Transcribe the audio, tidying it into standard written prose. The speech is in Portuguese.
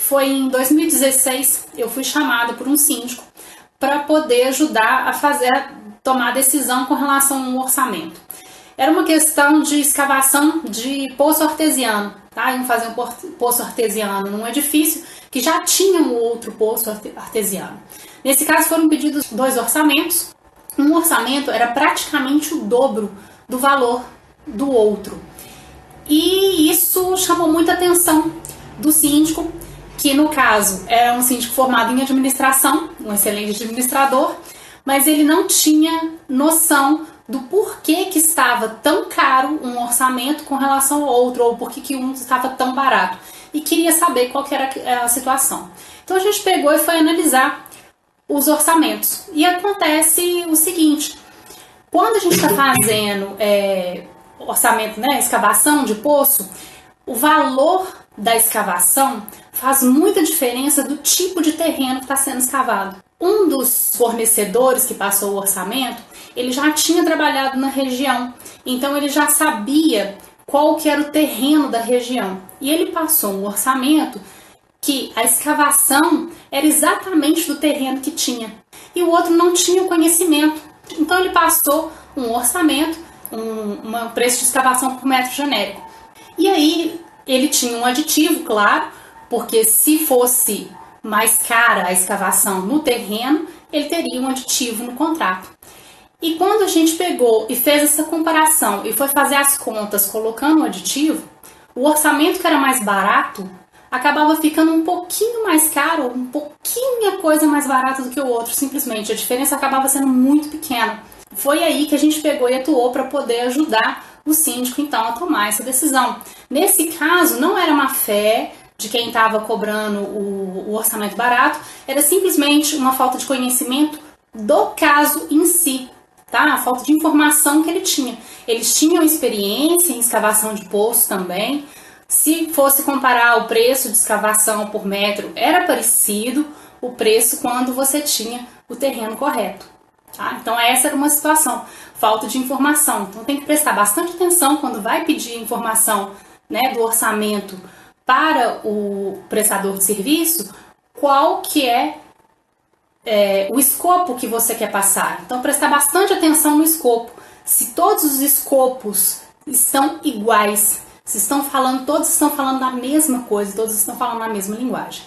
foi em 2016, eu fui chamada por um síndico para poder ajudar a tomar a decisão com relação a um orçamento. Era uma questão de escavação de poço artesiano, tá? Iam fazer um poço artesiano num edifício que já tinha um outro poço artesiano. Nesse caso foram pedidos 2 orçamentos. Um orçamento era praticamente o dobro do valor do outro. E isso chamou muita atenção do síndico, que no caso era um síndico formado em administração, um excelente administrador, mas ele não tinha noção do porquê que estava tão caro um orçamento com relação ao outro, ou porquê que um estava tão barato, e queria saber qual que era a situação. Então a gente pegou e foi analisar os orçamentos. E acontece o seguinte: quando a gente está fazendo orçamento, né, escavação de poço, o valor da escavação faz muita diferença do tipo de terreno que está sendo escavado. Um dos fornecedores que passou o orçamento, ele já tinha trabalhado na região, então ele já sabia qual que era o terreno da região. E ele passou um orçamento que a escavação era exatamente do terreno que tinha. E o outro não tinha conhecimento. Então ele passou um orçamento, um preço de escavação por metro genérico. E aí ele tinha um aditivo, claro, porque se fosse mais cara a escavação no terreno, ele teria um aditivo no contrato. E quando a gente pegou e fez essa comparação e foi fazer as contas colocando o aditivo, o orçamento que era mais barato acabava ficando um pouquinho mais caro, um pouquinho a coisa mais barata do que o outro, simplesmente. A diferença acabava sendo muito pequena. Foi aí que a gente pegou e atuou para poder ajudar o síndico, então, a tomar essa decisão. Nesse caso, não era má fé de quem estava cobrando o orçamento barato, era simplesmente uma falta de conhecimento do caso em si, tá? A falta de informação que ele tinha. Eles tinham experiência em escavação de poço também. Se fosse comparar o preço de escavação por metro, era parecido o preço quando você tinha o terreno correto. Tá? Então essa era uma situação, falta de informação. Então tem que prestar bastante atenção quando vai pedir informação, né, do orçamento para o prestador de serviço, qual que é o escopo que você quer passar. Então prestar bastante atenção no escopo. Se todos os escopos estão iguais, se todos estão falando da mesma coisa, todos estão falando na mesma linguagem.